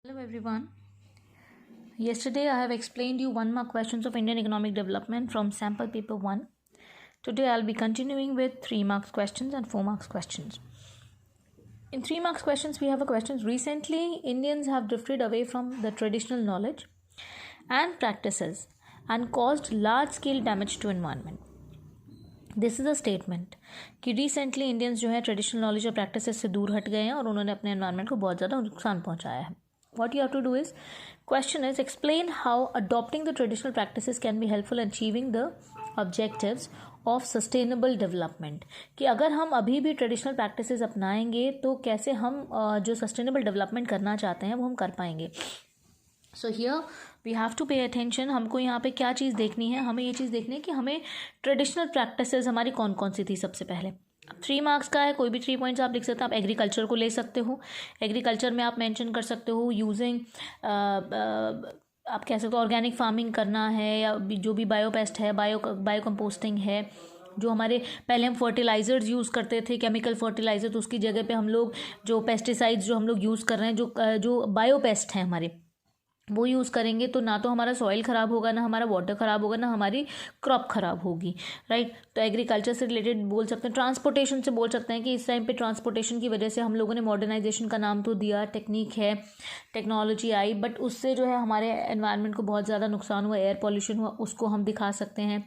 Hello everyone. Yesterday I have explained you 1 mark questions of Indian economic development from sample paper 1. Today I'll be continuing with 3 marks questions and 4 marks questions. In 3 marks questions we have a question. Recently Indians have drifted away from the traditional knowledge and practices and caused large scale damage to environment. This is a statement कि recently Indians जो है traditional knowledge और practices से दूर हट गए हैं और उन्होंने अपने एनवायरनमेंट को बहुत ज़्यादा नुकसान पहुंचाया है. What you have to do is, question is, explain how adopting the traditional practices can be helpful in achieving the objectives of sustainable development. कि अगर हम अभी भी ट्रेडिशनल प्रैक्टिसेस अपनाएंगे तो कैसे हम जो सस्टेनेबल डेवलपमेंट करना चाहते हैं वो हम कर पाएंगे. So here we have to pay attention. हमको यहाँ पे क्या चीज़ देखनी है, हमें ये चीज़ देखनी है कि हमें ट्रेडिशनल प्रैक्टिसेस हमारी कौन कौन सी थी. सबसे पहले 3 मार्क्स का है, कोई भी 3 पॉइंट्स आप लिख सकते हैं. आप एग्रीकल्चर को ले सकते हो. एग्रीकल्चर में आप मेंशन कर सकते हो यूजिंग आप कह सकते हो ऑर्गेनिक फार्मिंग करना है या जो भी बायोपेस्ट है, बायो कंपोस्टिंग है. जो हमारे पहले हम फर्टिलाइज़र्स यूज़ करते थे, केमिकल फर्टिलाइज़र, तो उसकी जगह पे हम लोग जो पेस्टिसाइड्स जो हम लोग यूज़ कर रहे हैं, जो बायोपेस्ट हैं हमारे, वो यूज़ करेंगे तो ना तो हमारा सॉइल ख़राब होगा, ना हमारा वाटर ख़राब होगा, ना हमारी क्रॉप ख़राब होगी. राइट. तो एग्रीकल्चर से रिलेटेड बोल सकते हैं. ट्रांसपोर्टेशन से बोल सकते हैं कि इस टाइम पे ट्रांसपोर्टेशन की वजह से हम लोगों ने मॉडर्नाइजेशन का नाम तो दिया, टेक्निक है, टेक्नोलॉजी आई, बट उससे जो है हमारे एनवायरनमेंट को बहुत ज़्यादा नुकसान हुआ, एयर पॉल्यूशन हुआ, उसको हम दिखा सकते हैं.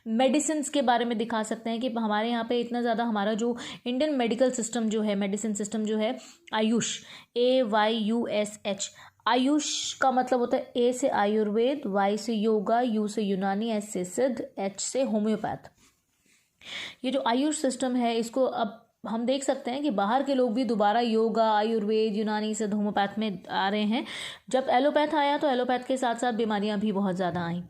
मेडिसिन के बारे में दिखा सकते हैं कि हमारे यहाँ पर इतना ज़्यादा हमारा जो इंडियन मेडिकल सिस्टम जो है, मेडिसिन सिस्टम जो है, आयुष, AYUSH, आयुष का मतलब होता है ए से आयुर्वेद, वाई से योगा, यू से यूनानी, एस से सिद्ध, एच से होम्योपैथ. ये जो आयुष सिस्टम है इसको अब हम देख सकते हैं कि बाहर के लोग भी दोबारा योगा, आयुर्वेद, यूनानी, सिद्ध, होम्योपैथ में आ रहे हैं. जब एलोपैथ आया तो एलोपैथ के साथ साथ बीमारियां भी बहुत ज़्यादा आईं.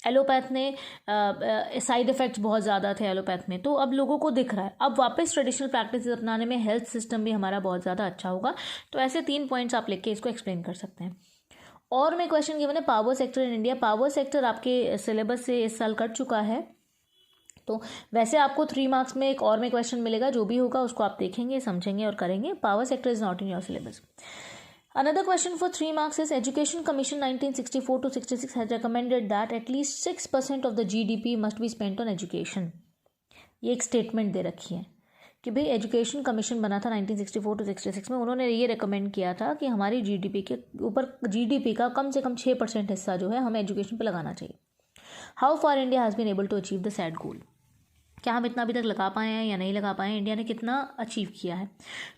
एलोपैथ ने साइड इफ़ेक्ट्स बहुत ज़्यादा थे एलोपैथ में, तो अब लोगों को दिख रहा है. अब वापस ट्रेडिशनल प्रैक्टिस अपनाने में हेल्थ सिस्टम भी हमारा बहुत ज़्यादा अच्छा होगा. तो ऐसे 3 पॉइंट्स आप लिख के इसको एक्सप्लेन कर सकते हैं. और में क्वेश्चन गिवन है power sector in India. Power sector आपके सिलेबस से इस साल कट चुका है, तो वैसे आपको 3 मार्क्स में एक और में क्वेश्चन मिलेगा. जो भी होगा उसको आप देखेंगे, समझेंगे और करेंगे. Power sector is not in your syllabus. Another question for 3 marks is Education Commission 1964 to 66 has recommended that at least 6% of the GDP must be spent on education. ये एक स्टेटमेंट दे रखी है कि भाई एजुकेशन कमीशन बना था 1964 to 66 में. उन्होंने ये रिकमेंड किया था कि हमारी जीडीपी के ऊपर जीडीपी का कम से कम 6% हिस्सा जो है हमें एजुकेशन पे लगाना चाहिए. How far India has been able to achieve the set goal. क्या हम इतना अभी तक लगा पाए हैं या नहीं लगा पाए हैं, इंडिया ने कितना अचीव किया है?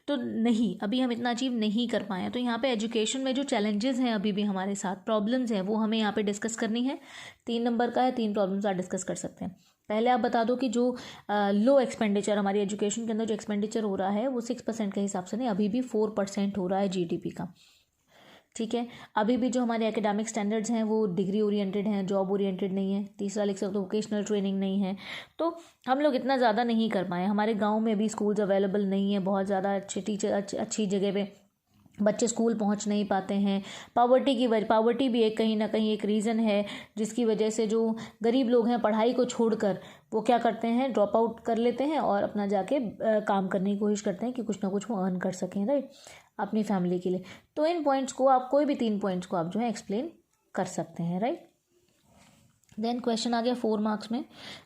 तो नहीं, अभी हम इतना अचीव नहीं कर पाए हैं. तो यहाँ पे एजुकेशन में जो चैलेंजेस हैं अभी भी हमारे साथ, प्रॉब्लम्स हैं, वो हमें यहाँ पे डिस्कस करनी है. 3 नंबर का है, 3 प्रॉब्लम्स आप डिस्कस कर सकते हैं. पहले आप बता दो कि जो लो एक्सपेंडिचर हमारी एजुकेशन के अंदर जो एक्सपेंडिचर हो रहा है वो 6% के हिसाब से नहीं, अभी भी 4% हो रहा है जीडीपी का. ठीक है. अभी भी जो हमारे एकेडमिक स्टैंडर्ड्स हैं वो डिग्री ओरिएंटेड हैं, जॉब ओरिएंटेड नहीं है. तीसरा लिख सकते हो वोकेशनल ट्रेनिंग नहीं है. तो हम लोग इतना ज़्यादा नहीं कर पाए. हमारे गांव में भी स्कूल्स अवेलेबल नहीं है, बहुत ज़्यादा अच्छे टीचर अच्छी जगह पे बच्चे स्कूल पहुंच नहीं पाते हैं. पावर्टी भी एक कहीं ना कहीं एक रीज़न है जिसकी वजह से जो गरीब लोग हैं पढ़ाई को छोड़कर वो क्या करते हैं, ड्रॉप आउट कर लेते हैं और अपना जाके काम करने की कोशिश करते हैं कि कुछ ना कुछ वो अर्न कर सकें. राइट. अपनी फैमिली के लिए. तो इन पॉइंट्स को आप कोई भी 3 पॉइंट्स को आप जो है एक्सप्लेन कर सकते हैं. राइट. देन क्वेश्चन आ गया 4 मार्क्स में.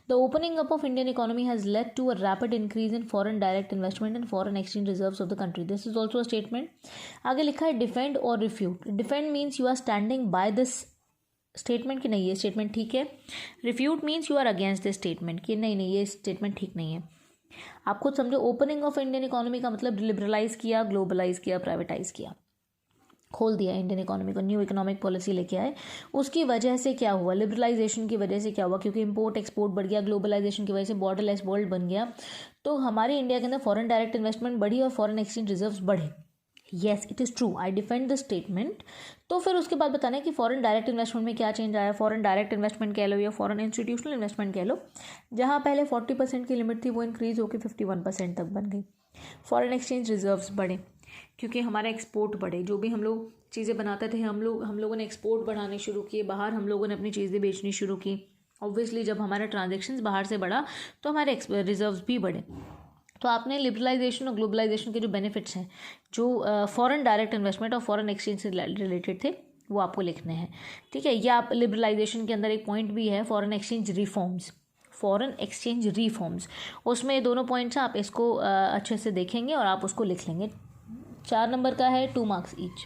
The opening up of Indian economy has led to a rapid increase in foreign direct investment and foreign exchange reserves of the country. This is also a statement. आगे लिखा है defend और refute. Defend means you are standing by this statement कि नहीं ये statement ठीक है. Refute means you are against this statement कि नहीं ये स्टेटमेंट ठीक नहीं है. आप खुद समझो. ओपनिंग ऑफ इंडियन इकोनॉमी का मतलब लिबरलाइज किया, ग्लोबलाइज किया, प्राइवेटाइज किया, खोल दिया इंडियन इकोनॉमी को, न्यू इकोनॉमिक पॉलिसी लेके आए. उसकी वजह से क्या हुआ, लिबरलाइजेशन की वजह से क्या हुआ, क्योंकि इंपोर्ट एक्सपोर्ट बढ़ गया, ग्लोबलाइजेशन की वजह से बॉर्डरलेस वर्ल्ड बन गया. तो हमारे इंडिया के अंदर फॉरेन डायरेक्ट इन्वेस्टमेंट बढ़ी और फॉरेन एक्सचेंज रिजर्व्स बढ़े. Yes it is true, I defend the statement. तो फिर उसके बाद बताना है कि फॉरेन डायरेक्ट इन्वेस्टमेंट में क्या चेंज आया. फॉरेन डायरेक्ट इन्वेस्टमेंट कह लो या फॉरेन इंस्टीट्यूशनल इन्वेस्टमेंट कह लो, जहाँ पहले 40% की लिमिट थी वो इंक्रीज होकर 51% तक बन गई. फॉरेन एक्सचेंज रिजर्व्स बढ़े क्योंकि हमारा एक्सपोर्ट बढ़े. जो भी हम लोग चीज़ें बनाते थे हम लोगों ने एक्सपोर्ट बढ़ाने शुरू किए, बाहर हम लोगों ने अपनी चीज़ें बेचनी शुरू की. ऑब्वियसली जब हमारा ट्रांजेक्शन्स बाहर से बढ़ा तो हमारे रिजर्व्स भी बढ़े. तो आपने लिबरलाइजेशन और ग्लोबलाइजेशन के जो बेनिफिट्स हैं, जो फॉरेन डायरेक्ट इन्वेस्टमेंट और फॉरेन एक्सचेंज से रिलेटेड थे, वो आपको लिखने हैं। ठीक है, ये आप लिबरलाइजेशन के अंदर एक पॉइंट भी है फॉरेन एक्सचेंज रिफॉर्म्स, उसमें ये दोनों पॉइंट्स हैं, आप इसको अच्छे से देखेंगे और आप उसको लिख लेंगे। 4 नंबर का है, 2 मार्क्स ईच।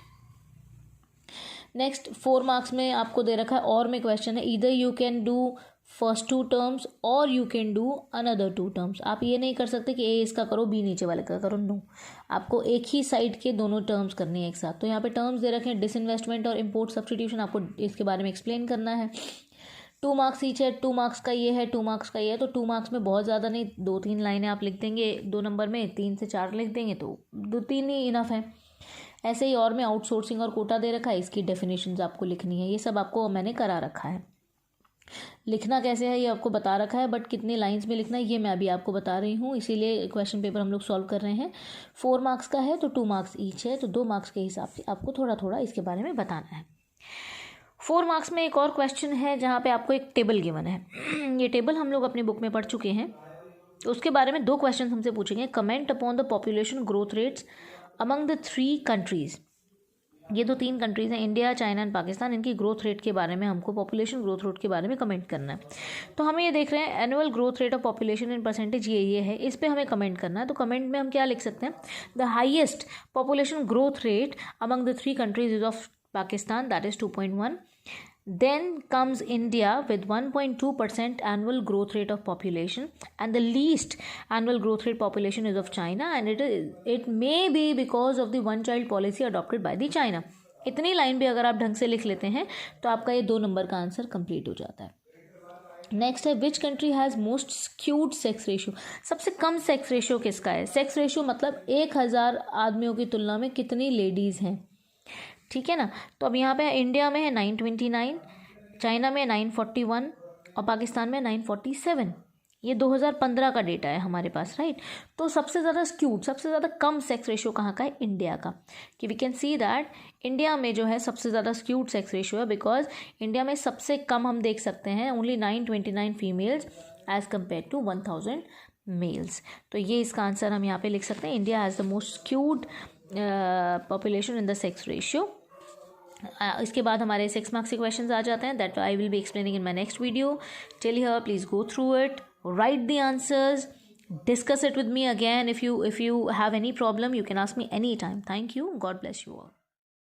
नेक्स्ट 4 मार्क्स में आपको दे रखा है और में क्वेश्चन है, either you can do first 2 terms और you can do another 2 terms. आप ये नहीं कर सकते कि ए इसका करो बी नीचे वाले का करो, नो, आपको एक ही साइड के दोनों टर्म्स करनी है एक साथ। तो यहाँ पे टर्म्स दे रखे हैं डिसइन्वेस्टमेंट और इम्पोर्ट सब्सटीट्यूशन, आपको इसके बारे में एक्सप्लेन करना है। 2 मार्क्स ईच है, 2 मार्क्स का ये है, 2 मार्क्स का ये है। तो 2 मार्क्स में बहुत ज़्यादा नहीं, 2-3 लाइनें आप लिख देंगे 2 नंबर में, 3 से 4 लिख देंगे तो 2-3 ही इनफ है। ऐसे ही और में आउटसोर्सिंग और कोटा दे रखा है, इसकी डेफिनेशंस आपको लिखनी है। ये सब आपको मैंने करा रखा है। लिखना कैसे है ये आपको बता रखा है, बट कितने लाइंस में लिखना है ये मैं अभी आपको बता रही हूँ, इसीलिए क्वेश्चन पेपर हम लोग सॉल्व कर रहे हैं। 4 मार्क्स का है तो 2 मार्क्स ईच है, तो 2 मार्क्स के हिसाब से आपको थोड़ा थोड़ा इसके बारे में बताना है। 4 मार्क्स में एक और क्वेश्चन है जहाँ पे आपको एक टेबल गिवन है। ये टेबल हम लोग अपनी बुक में पढ़ चुके हैं, उसके बारे में 2 क्वेश्चन हमसे पूछेंगे। Comment upon the population growth rates among the 3 countries. ये 3 कंट्रीज़ हैं, इंडिया, चाइना एंड पाकिस्तान, इनकी ग्रोथ रेट के बारे में हमको, पॉपुलेशन ग्रोथ रेट के बारे में कमेंट करना है। तो हमें ये देख रहे हैं annual growth rate of population in percentage, ये है, इस पे हमें कमेंट करना है। तो कमेंट में हम क्या लिख सकते हैं, the highest population growth rate among the 3 countries is of Pakistan, that is 2.1. Then comes India with 1.2% annual growth rate of population, and the least annual growth rate population is of China, and it may be because of the one child policy adopted by the China. इतनी line भी अगर आप ढंग से लिख लेते हैं तो आपका ये 2 नंबर का आंसर कंप्लीट हो जाता है। नेक्स्ट है, which country has most skewed sex ratio. सबसे कम सेक्स रेशियो किसका है? सेक्स रेशियो मतलब 1000 आदमियों की तुलना में कितनी लेडीज़ हैं, ठीक है ना। तो अब यहाँ पे इंडिया में है 929, चाइना में 941 और पाकिस्तान में 947। ये 2015 का डेटा है हमारे पास, राइट। तो सबसे ज़्यादा स्क्यूड, सबसे ज़्यादा कम सेक्स रेशियो कहाँ का है? इंडिया का। कि we can see that India में जो है सबसे ज़्यादा स्क्यूड सेक्स रेशियो है, बिकॉज इंडिया में सबसे कम हम देख सकते हैं only 929 females as compare to 1000 males. तो ये इसका आंसर हम यहाँ पे लिख सकते हैं, India has the most skewed population in the sex ratio. इसके बाद हमारे 6 मार्क्स के क्वेश्चंस आ जाते हैं, that I will be explaining in my next video. Till here please go through it, write the answers, discuss it with me again. If you have any problem, you can ask me anytime. Thank you. God bless you all.